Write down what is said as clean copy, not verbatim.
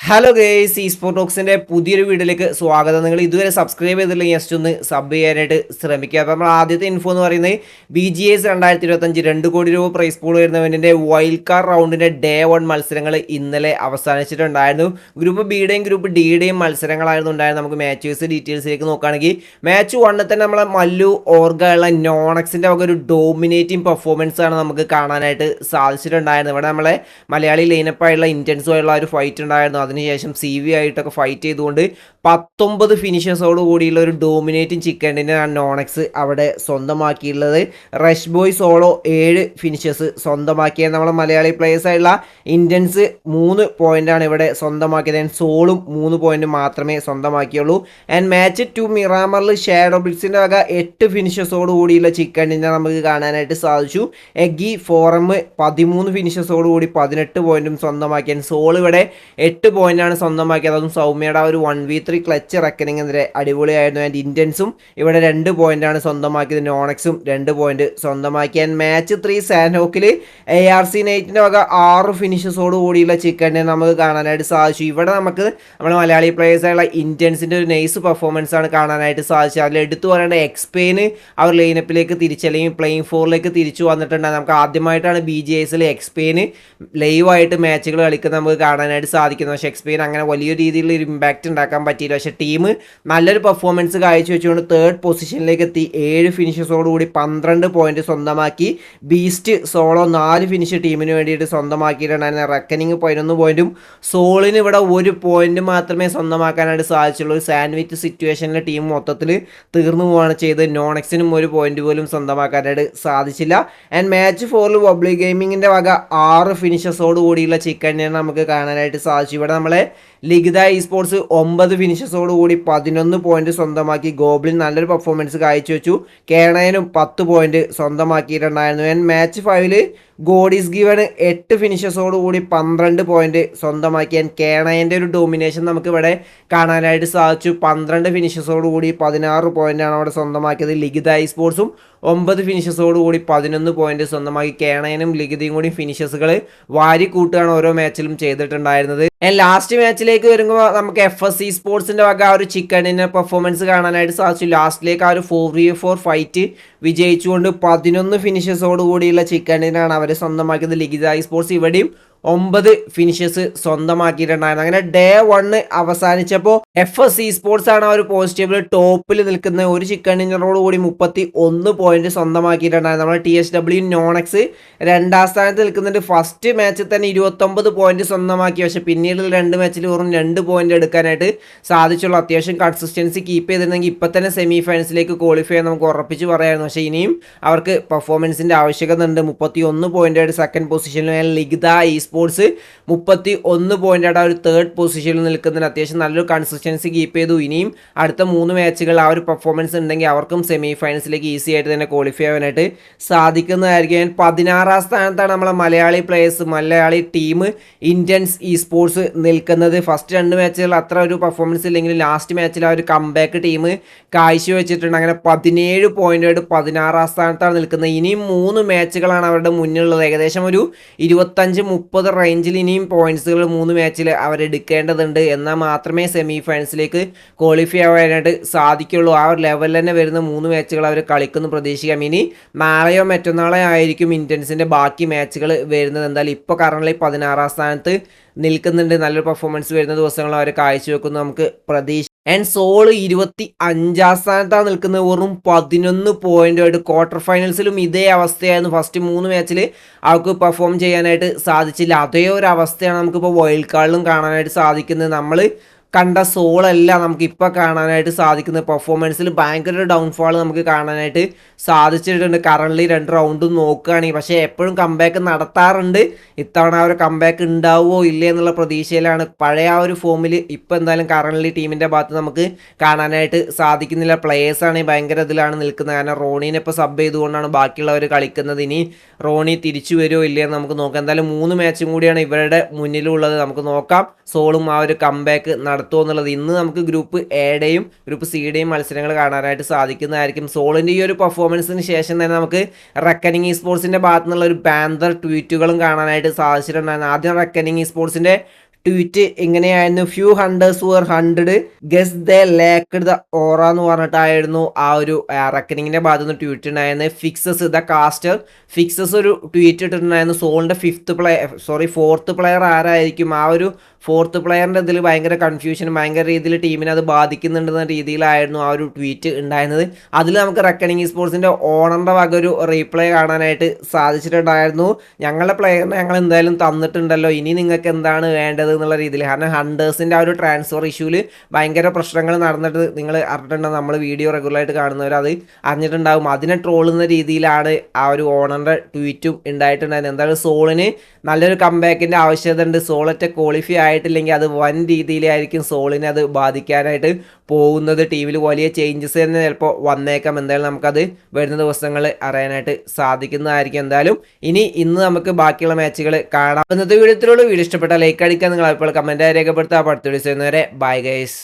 Hello guys ഈ sport ടോക്സിൻ്റെ പുതിയൊരു വീഡിയോയിലേക്ക് സ്വാഗതം. നിങ്ങൾ ഇതുവരെ സബ്സ്ക്രൈബ് ചെയ്തില്ലെങ്കിൽ ജസ്റ്റ് ഒന്ന് സബ് ചെയ്യാനായിട്ട് ശ്രമിക്കുക. അപ്പോൾ നമ്മൾ ആദ്യത്തെ ഇൻഫോ എന്ന് പറയുന്നത് BGS 2025 2 കോടി രൂപ പ്രൈസ് പൂൾ വരുന്നവൻ്റെ വൈൽഡ് കാർഡ് റൗണ്ടിൻ്റെ ഡേ 1 മത്സരങ്ങൾ ഇന്നലെ അവസാനിച്ചിട്ടുണ്ടായിരുന്നു. ഗ്രൂപ്പ് ബിയുടെയും ഗ്രൂപ്പ് ഡിയുടെയും മത്സരങ്ങളായിരുന്നു ഉണ്ടായിരുന്നത്. നമുക്ക് മാച്ചേഴ്സ് ഡീറ്റെയിൽസിലേക്ക് നോക്കുകയാണെങ്കിൽ മാച്ച് 1 തന്നെ നമ്മളെ മല്ലു ഓർഗയുള്ള നോണക്സിൻ്റെ വക ഒരു ഡോമിനേറ്റിംഗ് പെർഫോമൻസ് ആണ് നമുക്ക് കാണാനായിട്ട് സാധിച്ചിട്ടുണ്ടായിരുന്നത്. ഇവിടെ നമ്മളെ മലയാളി ലൈനപ്പായുള്ള ഇൻറ്റൻസുമായുള്ള ഒരു ഫൈറ്റ് ഉണ്ടായിരുന്നു. അതിനുശേഷം CV ആയിട്ടൊക്കെ ഫൈറ്റ് ചെയ്തുകൊണ്ട് 19 ഫിനിഷേഴ്സോട് കൂടിയുള്ള ഒരു ഡോമിനേറ്റിംഗ് ചിക്കൻ ഡിന്നറാണ് നോണക്സ് അവിടെ സ്വന്തമാക്കിയിട്ടുള്ളത്. റഷ് ബോയ് സോളോ 7 ഫിനിഷേഴ്സ് സ്വന്തമാക്കിയത്. നമ്മളെ മലയാളി പ്ലേയേഴ്സായുള്ള ഇന്ത്യൻസ് 3 പോയിൻ്റാണ് ഇവിടെ സ്വന്തമാക്കിയത്. ആൻഡ് സോളും 3 പോയിന്റ് മാത്രമേ സ്വന്തമാക്കിയുള്ളൂ. ആൻഡ് മാച്ച് 2 മിറാമറിൽ ഷാഡോ ബ്ലിറ്റ്സിൻ്റെ വക 8 ഫിനിഷേഴ്സോട് കൂടിയുള്ള ചിക്കൻ ഡിന്നർ നമുക്ക് കാണാനായിട്ട് സാധിച്ചു. എഗി ഫോറം 13 ഫിനിഷേഴ്സോട് കൂടി 18 പോയിന്റും സ്വന്തമാക്കിയ സോൾ ഇവിടെ 8 പോയിന്റാണ് സ്വന്തമാക്കിയത്. അതും സൗമ്യയുടെ ഒരു 1v3 ക്ലച്ച് റെക്കനിങ്ങിനെതിരെ അടിപൊളിയായിരുന്നു. ആൻഡ് ഇന്ത്യൻസും ഇവിടെ 2 പോയിന്റാണ് സ്വന്തമാക്കിയത്. നോണക്സും 2 പോയിന്റ് സ്വന്തമാക്കി. ആൻഡ് മാച്ച് 3 സാൻഹോക്കിൽ ARC നൈറ്റിൻ്റെ വക 6 ഫിനിഷസോട് കൂടിയുള്ള ചിക്കനെ നമുക്ക് കാണാനായിട്ട് സാധിച്ചു. ഇവിടെ നമുക്ക് നമ്മുടെ മലയാളി പ്ലേയേഴ്സായുള്ള ഇന്ത്യൻസിൻ്റെ ഒരു നൈസ് പെർഫോമൻസ് ആണ് കാണാനായിട്ട് സാധിച്ചത്. അതിൽ എടുത്തു പറയേണ്ട എക്സ്പെയിന് അവർ ലൈനപ്പിലേക്ക് തിരിച്ച് അല്ലെങ്കിൽ പ്ലേയിങ് ഫോറിലേക്ക് തിരിച്ചു വന്നിട്ടുണ്ട്. നമുക്ക് ആദ്യമായിട്ടാണ് BGSൽ എക്സ്പെയിന് ലൈവായിട്ട് മാച്ചുകൾ കളിക്കുന്നത് നമുക്ക് കാണാനായിട്ട് സാധിക്കുന്നത്. പക്ഷേ എക്സ്പെയിൻ അങ്ങനെ വലിയ രീതിയിലുള്ള ഒരു ഇമ്പാക്റ്റ് ഉണ്ടാക്കാൻ പറ്റിയില്ല. പക്ഷേ ടീം നല്ലൊരു പെർഫോമൻസ് കാഴ്ചവെച്ചുകൊണ്ട് 3rd പൊസിഷനിലേക്ക് എത്തി. 7 ഫിനിഷസോടുകൂടി 12 പോയിന്റ് സ്വന്തമാക്കി. ബീസ്റ്റ് സോളോ 4 ഫിനിഷ് ടീമിന് വേണ്ടിയിട്ട് സ്വന്തമാക്കിയിട്ടുണ്ടായിരുന്ന റെക്കനിങ് 11 പോയിന്റും സോളിന് ഇവിടെ 1 പോയിന്റ് മാത്രമേ സ്വന്തമാക്കാനായിട്ട് സാധിച്ചുള്ളൂ. ഒരു സാൻഡ്വിച്ച് സിറ്റുവേഷനിലെ ടീം മൊത്തത്തിൽ തീർന്നു പോവുകയാണ് ചെയ്ത്. നോണക്സിനും 1 പോയിന്റ് പോലും സ്വന്തമാക്കാനായിട്ട് സാധിച്ചില്ല. ആൻഡ് മാച്ച് 4 ബബ്ലി ഗെയിമിങ്ങിൻ്റെ വക 6 ഫിനിഷസോട് കൂടിയുള്ള ചിക്കനെ നമുക്ക് കാണാനായിട്ട് സാധിച്ചു. ഇവിടെ നമ്മളെ ലിഖിത സ്പോർട്സ് 9 ഫിനിഷസോട് കൂടി 11 പോയിന്റ് സ്വന്തമാക്കി. ഗോബ്ലിൻ നല്ലൊരു പെർഫോമൻസ് കാഴ്ചവെച്ചു. കേണയനും 10 പോയിന്റ് സ്വന്തമാക്കിയിട്ടുണ്ടായിരുന്നു. ആൻഡ് മാച്ച് 5 ഗോഡീസ് ഗിവൺ 8 ഫിനിഷസോട് കൂടി 12 പോയിന്റ് സ്വന്തമാക്കി. ആൻഡ് കേണയൻ്റെ ഒരു ഡോമിനേഷൻ നമുക്ക് ഇവിടെ കാണാനായിട്ട് സാധിച്ചു. 12 ഫിനിഷസോട് കൂടി 16 പോയിന്റാണ് അവിടെ സ്വന്തമാക്കിയത്. ലിഖിത സ്പോർട്സും 9 ഫിനിഷസോട് കൂടി 11 പോയിന്റ് സ്വന്തമാക്കി. കേണയനും ലിഖിതയും കൂടി ഫിനിഷസുകൾ വാരി കൂട്ടുകയാണ് ഓരോ മാച്ചിലും ചെയ്തിട്ടുണ്ടായിരുന്നത്. ലാസ്റ്റ് മാച്ചിലേക്ക് വരുമ്പോൾ നമുക്ക് FSC സ്പോർട്സിൻ്റെ വക ആ ഒരു ചിക്കൻ ഡിന്നർ പെർഫോമൻസ് കാണാനായിട്ട് സാധിച്ചു. ലാസ്റ്റിലേക്ക് ആ ഒരു 4v4 ഫൈറ്റ് വിജയിച്ചുകൊണ്ട് 11 ഫിനിഷസോട് കൂടിയുള്ള ചിക്കൻ ഡിന്നറാണ് അവർ സ്വന്തമാക്കിയത്. ലിഖിത സ്പോർട്സ് ഇവിടെയും 9 ഫിനിഷസ് സ്വന്തമാക്കിയിട്ടുണ്ടായിരുന്നു. അങ്ങനെ ഡേ 1 അവസാനിച്ചപ്പോൾ FSC സ്പോർട്സ് ആണ് ആ ഒരു പോസിറ്റീവിൽ ടോപ്പിൽ നിൽക്കുന്ന ഒരു ചിക്കൻ ഡിന്നറോട് കൂടി 31 പോയിന്റ് സ്വന്തമാക്കിയിട്ടുണ്ടായിരുന്നു. നമ്മുടെ TSW നോണക്സ് 2ാം സ്ഥാനത്ത് നിൽക്കുന്നുണ്ട്. ഫസ്റ്റ് മാച്ചിൽ തന്നെ 29 പോയിന്റ് സ്വന്തമാക്കി. പക്ഷേ പിന്നീട് 2 മാച്ചിൽ വെറും 2 പോയിന്റ് എടുക്കാനായിട്ട് സാധിച്ചുള്ളൂ. അത്യാവശ്യം കൺസിസ്റ്റൻസി കീപ്പ് ചെയ്തിരുന്നെങ്കിൽ ഇപ്പം തന്നെ സെമി ഫൈനൽസിലേക്ക് ക്വാളിഫൈ ചെയ്യാൻ നമുക്ക് ഉറപ്പിച്ച് പറയായിരുന്നു. പക്ഷേ ഇനിയും അവർക്ക് പെർഫോമൻസിൻ്റെ ആവശ്യകത ഉണ്ട്. 31 പോയിന്റായിട്ട് 2nd പൊസിഷനിൽ. ലിഖിത സ്പോർട്സ് 31 പോയിന്റായിട്ട് ആ ഒരു 3rd പൊസിഷനിൽ നിൽക്കുന്നതിന് അത്യാവശ്യം നല്ലൊരു കൺസിസ്റ്റൻസി കീപ്പ് ചെയ്തു. ഇനിയും അടുത്ത 3 മാച്ചുകൾ ആ ഒരു പെർഫോമൻസ് ഉണ്ടെങ്കിൽ അവർക്കും സെമി ഫൈനൽസിലേക്ക് ഈസി ആയിട്ട് തന്നെ ക്വാളിഫൈ ആവാനായിട്ട് സാധിക്കുന്നതായിരിക്കും. 16ാം സ്ഥാനത്താണ് നമ്മളെ Malayali players Malayali team Indians sports നിൽക്കുന്നത്. ഫസ്റ്റ് 2 മാച്ചുകൾ അത്ര ഒരു പെർഫോമൻസ് ഇല്ലെങ്കിലും ലാസ്റ്റ് മാച്ചിൽ ആ ഒരു കംബാക്ക് ടീം കാഴ്ചവെച്ചിട്ടുണ്ട്. അങ്ങനെ 17 പോയിന്റായിട്ട് 16ാം സ്ഥാനത്താണ് നിൽക്കുന്നത്. ഇനിയും 3 മാച്ചുകളാണ് അവരുടെ മുന്നിലുള്ളത്. ഏകദേശം ഒരു 25-30 റേഞ്ചിൽ ഇനിയും പോയിന്റ്സുകൾ 3 മാച്ചിൽ അവരെടുക്കേണ്ടതുണ്ട്. എന്നാൽ മാത്രമേ സെമി ഫൈനൽസിലേക്ക് ക്വാളിഫൈ ആവാനായിട്ട് സാധിക്കുള്ളൂ. ആ ഒരു ലെവലിൽ തന്നെ വരുന്ന 3 മാച്ചുകൾ അവർ കളിക്കുന്നു പ്രതീക്ഷിക്കാം. ഇനി നാളെയോ മറ്റന്നാളെയോ ആയിരിക്കും ഇന്ത്യൻസിൻ്റെ ബാക്കി മാച്ചുകൾ വരുന്നത്. എന്തായാലും ഇപ്പോൾ കറന്റ് 16ാം സ്ഥാനത്ത് നിൽക്കുന്നുണ്ട്. നല്ലൊരു പെർഫോമൻസ് വരുന്ന ദിവസങ്ങൾ അവർ കാഴ്ചവെക്കുന്നു നമുക്ക് പ്രതീക്ഷ. ആൻഡ് സോള് 25ാം സ്ഥാനത്താണ് നിൽക്കുന്നത്. വെറും 11 പോയിന്റുമായിട്ട്. ക്വാർട്ടർ ഫൈനൽസിലും ഇതേ അവസ്ഥയായിരുന്നു. ഫസ്റ്റ് 3 മാച്ചിൽ അവർക്ക് പെർഫോം ചെയ്യാനായിട്ട് സാധിച്ചില്ല. അതേ ഒരു അവസ്ഥയാണ് നമുക്കിപ്പോൾ വൈൽഡ് കാർഡിലും കാണാനായിട്ട് സാധിക്കുന്നത്. നമ്മൾ കണ്ട സോളല്ല നമുക്കിപ്പോൾ കാണാനായിട്ട് സാധിക്കുന്നത്. പെർഫോമൻസിൽ ഭയങ്കര ഡൗൺഫാൾ നമുക്ക് കാണാനായിട്ട് സാധിച്ചിട്ടുണ്ട്. കറൻ്റ് 2 റൗണ്ടും നോക്കുകയാണെങ്കിൽ. പക്ഷേ എപ്പോഴും കംബാക്ക് നടത്താറുണ്ട്. ഇത്തവണ ആ ഒരു കംബാക്ക് ഉണ്ടാവുമോ ഇല്ലേ എന്നുള്ള പ്രതീക്ഷയിലാണ്. പഴയ ആ ഒരു ഫോമിൽ ഇപ്പോൾ എന്തായാലും കറൻ്റ് ടീമിൻ്റെ ഭാഗത്ത് നമുക്ക് കാണാനായിട്ട് സാധിക്കുന്നില്ല. പ്ലേയേഴ്സാണെങ്കിൽ ഭയങ്കര ഇതിലാണ് നിൽക്കുന്നത്. കാരണം റോണീനെ ഇപ്പോൾ സബ് ചെയ്തുകൊണ്ടാണ് ബാക്കിയുള്ളവർ കളിക്കുന്നത്. ഇനി റോണി തിരിച്ചു വരുമോ ഇല്ലേ എന്ന് നമുക്ക് നോക്കാം. എന്തായാലും 3 മാച്ചും കൂടിയാണ് ഇവരുടെ മുന്നിലുള്ളത്. നമുക്ക് നോക്കാം സോളും ആ ഒരു കംബാക്ക് നടത്തുമോ എന്നുള്ളത്. ഇന്ന് നമുക്ക് ഗ്രൂപ്പ് എയുടെയും ഗ്രൂപ്പ് സിയുടെയും മത്സരങ്ങൾ കാണാനായിട്ട് സാധിക്കുന്നതായിരിക്കും. സോളിൻ്റെ ഈ ഒരു പെർഫോമൻസിന് ശേഷം തന്നെ നമുക്ക് റെക്കനിങ് സ്പോർട്സിൻ്റെ ഭാഗത്തു നിന്നുള്ള ഒരു ബാന്തർ ട്വീറ്റുകളും കാണാനായിട്ട് സാധിച്ചിട്ടുണ്ടായിരുന്നു. ആദ്യം റെക്കനിങ് സ്പോർട്സിൻ്റെ ട്വീറ്റ് ഇങ്ങനെയായിരുന്നു, few hunters were 100 guys they lacked the aura എന്ന് പറഞ്ഞിട്ടായിരുന്നു ആ ഒരു റെക്കനിങ്ങിന്റെ ഭാഗത്ത് നിന്ന് ട്വീറ്റ് ഉണ്ടായിരുന്നത്. ഫിക്സസ് ദ കാസ്റ്റർ ഫിക്സസ് ഒരു ട്വീറ്റ് ഇട്ടിട്ടുണ്ടായിരുന്നു, സോളിന്റെ ഫോർത്ത് പ്ലെയർ ആരായിരിക്കും, ആ ഒരു ഫോർത്ത് പ്ലെയറിൻ്റെ ഇതിൽ ഭയങ്കര കൺഫ്യൂഷനും ഭയങ്കര രീതിയിൽ ടീമിനെ അത് ബാധിക്കുന്നുണ്ടെന്ന രീതിയിലായിരുന്നു ആ ഒരു ട്വീറ്റ് ഉണ്ടായിരുന്നത്. അതിൽ നമുക്ക് റെക്കണിങ് സ്പോർട്സിൻ്റെ ഓണറിൻ്റെ വക ഒരു റീപ്ലൈ കാണാനായിട്ട് സാധിച്ചിട്ടുണ്ടായിരുന്നു. ഞങ്ങളുടെ പ്ലെയറിനെ ഞങ്ങൾ എന്തായാലും തന്നിട്ടുണ്ടല്ലോ, ഇനി നിങ്ങൾക്ക് എന്താണ് വേണ്ടത് എന്നുള്ള രീതിയിൽ. കാരണം ഹണ്ടേഴ്സിൻ്റെ ആ ഒരു ട്രാൻസ്ഫർ ഇഷ്യൂവിൽ ഭയങ്കര പ്രശ്നങ്ങൾ നടന്നിട്ട് നിങ്ങൾ അറിഞ്ഞിട്ടുണ്ടാകും, നമ്മൾ വീഡിയോ റെഗുലറായിട്ട് കാണുന്നവർ അത് അറിഞ്ഞിട്ടുണ്ടാകും. അതിനെ ട്രോളുന്ന രീതിയിലാണ് ആ ഒരു ഓണറിൻ്റെ ട്വീറ്റും ഉണ്ടായിട്ടുണ്ടായിരുന്നത്. എന്തായാലും സോളിന് നല്ലൊരു കംബാക്കിൻ്റെ ആവശ്യകത ഉണ്ട്. സോളൊറ്റ ക്വാളിഫൈ ആയിട്ടില്ലെങ്കിൽ അത് വൻ രീതിയിലായിരിക്കും സോളിനെ അത് ബാധിക്കാനായിട്ട് പോകുന്നത്. ടീമിൽ വലിയ ചേഞ്ചസ് തന്നെ ചിലപ്പോൾ വന്നേക്കാം. എന്തായാലും നമുക്കത് വരുന്ന ദിവസങ്ങളിൽ അറിയാനായിട്ട് സാധിക്കുന്നതായിരിക്കും. എന്തായാലും ഇന്ന് നമുക്ക് ബാക്കിയുള്ള മാച്ചുകൾ കാണാം. ഇന്നത്തെ വീഡിയോ ഇഷ്ടപ്പെട്ട ലൈക്ക് അടിക്കാൻ, നിങ്ങൾ അപ്പോൾ കമൻറ്റായി രേഖപ്പെടുത്തുക. അടുത്ത വീഡിയോസ് വരുന്നവരെ ബൈ ഗൈസ്.